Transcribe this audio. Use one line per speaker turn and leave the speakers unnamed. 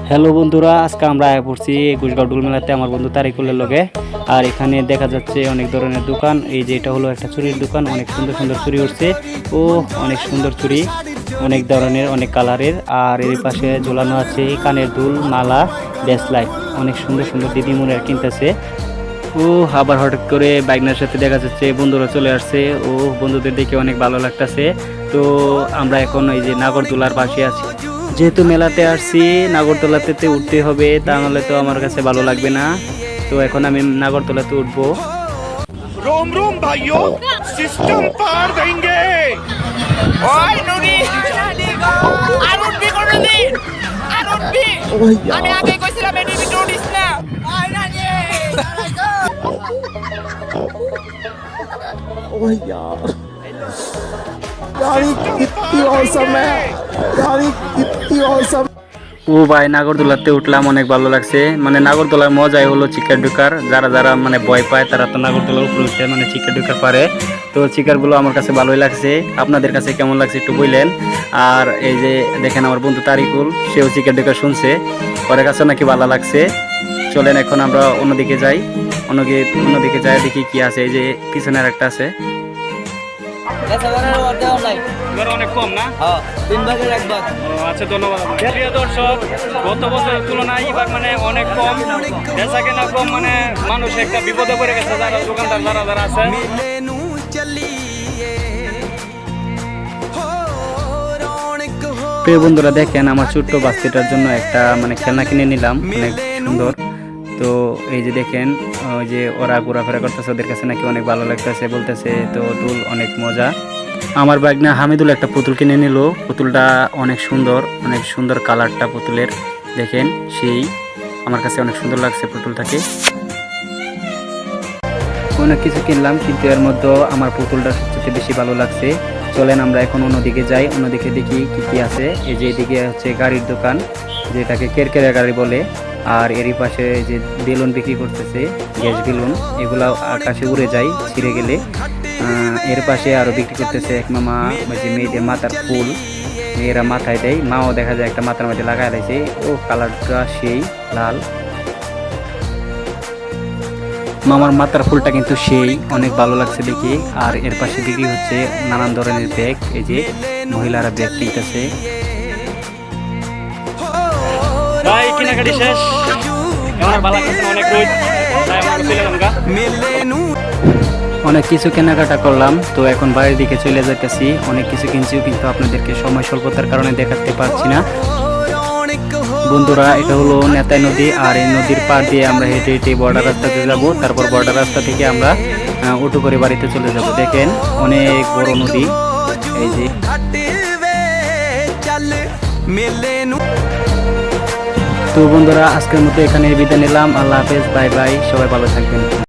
Hello বন্ধুরা, আজকে আমরা আয়া পড়ছি কুচগাঁও ডুল মেলাতে আমার বন্ধু তারিকুলের লগে। আর এখানে দেখা যাচ্ছে অনেক ধরনের দোকান। এই যে এটা হলো একটা চুরির দোকান, অনেক সুন্দর সুন্দর চুরি উঠছে। ও অনেক সুন্দর চুরি, অনেক ধরনের, অনেক কালারের। আর এর পাশে ঝোলানো আছে কানের দুল, মালা, ব্রেসলাইট, অনেক সুন্দর সুন্দর দিদিমণিরা কিনতেছে। ও আবার হঠাৎ করে বাইকনার সাথে দেখা যাচ্ছে বন্ধুরা চলে আসছে। ও বন্ধুদের দেখে অনেক ভালো লাগতেছে। তো আমরা এখন এই যে নাগরদোলার পাশে আছি। যেহেতু মেলাতে আসছি, নাগরদোলাতে উঠতে হবে, তা নাহলে তো আমার কাছে ভালো লাগবে না। তো এখন আমি নাগরদোলাতে উঠবো।
रोम रोम भाइयों, सिस्टम पार देंगे।
ওই নুনি আরুন বি করে দি আরুন বি আমি আগে কইছিলাম এডি ভিডিও উঠিস না ওই নানি
ओह यार यारी कितनी औसम है यारी कितनी औसम।
ও ভাই, নাগরদোলাতে উঠলাম, অনেক ভালো লাগছে। মানে নাগরদোলার মজাই হলো চিকার ডুকার। যারা যারা মানে ভয় পায় তারা তো নাগরদোলার উপরে উঠে মানে চিকার ডুকার পারে। তো চিকারগুলো আমার কাছে ভালোই লাগছে। আপনাদের কাছে কেমন লাগছে একটু বললেন। আর এই যে দেখেন আমার বন্ধু তারিকুল, সেও চিকার ডুকার শুনছে, ওর কাছে নাকি ভালো লাগছে। চলেন এখন আমরা অন্যদিকে যাই। অন্যদিকে যাই, দেখি কি আছে। এই যে পিছনের একটা আছে, অনেক কম না?
তিন ভাগের এক ভাগ।
আচ্ছা, ধন্যবাদ। প্রিয় দর্শক, গত বছরের তুলনায় এবার মানে অনেক কম, বেচা কেনা কম, মানে মানুষ একটা বিপদে পড়ে গেছে, যারা দোকানদার যারা যারা আছে। প্রিয় বন্ধুরা, দেখেন আমার ছোট্ট বাচ্চাটার জন্য একটা মানে খেলনা কিনে নিলাম, অনেক সুন্দর। তো এই যে দেখেন, ওই যে ওরা ঘোরাফেরা করতেছে, ওদের কাছে নাকি অনেক ভালো লাগতেছে, বলতেছে তো টুল অনেক মজা। আমার বাইকনা হামিদুল একটা পুতুল কিনে নিল। পুতুলটা অনেক সুন্দর কালারটা পুতুলের, দেখেন সেই আমার কাছে অনেক সুন্দর লাগছে পুতুলটাকে। অনেক কিছু কিনলাম, কিন্তু এর মধ্যে আমার পুতুলটা সবচেয়ে বেশি ভালো লাগছে। চলেন আমরা এখন অন্যদিকে যাই, অন্যদিকে দেখি কি কি আছে। এই যে এদিকে হচ্ছে গাড়ির দোকান, যেটাকে কেরকেরা গাড়ি বলে। আর এরই পাশে যে বেলুন বিক্রি করতেছে, গ্যাস বেলুন, এগুলা আকাশে উড়ে যায় ছিঁড়ে গেলে। এর পাশে আরও বিক্রি করতেছে এক মামা, যে মেয়েদের মাথার ফুল, মেয়েরা মাথায় দেয়, মাও দেখা যায় একটা মাথার মধ্যে লাগাই দিয়েছে। ও কালারটা সেই লাল, মামার মাথার ফুলটা কিন্তু সেই অনেক ভালো লাগছে দেখি। আর এর পাশে বিক্রি হচ্ছে নানান ধরনের ব্যাগ, এই যে মহিলারা ব্যাগ কিনতেছে। ভাই কেনাকাটি শেষ, অনেক কিছু কেনাকাটা করলাম। তো এখন বাড়ির দিকে চলে যেতেছি। অনেক কিছু কিনছি, কিন্তু আপনাদেরকে সময় স্বল্পতার কারণে দেখাতে পারছি না। বন্ধুরা, এটা হলো নেতাই নদী। আর এই নদীর পাড় দিয়ে আমরা হেঁটে হেঁটে বর্ডার রাস্তাতে যাব। তারপর বর্ডার রাস্তা থেকে আমরা অটো করে বাড়িতে চলে যাব। দেখেন অনেক বড় নদী, এই যে। তো বন্ধুরা, আজকের মতো এখানে বিদায় নিলাম। আল্লাহ হাফেজ, বাই বাই, সবাই ভালো থাকবেন।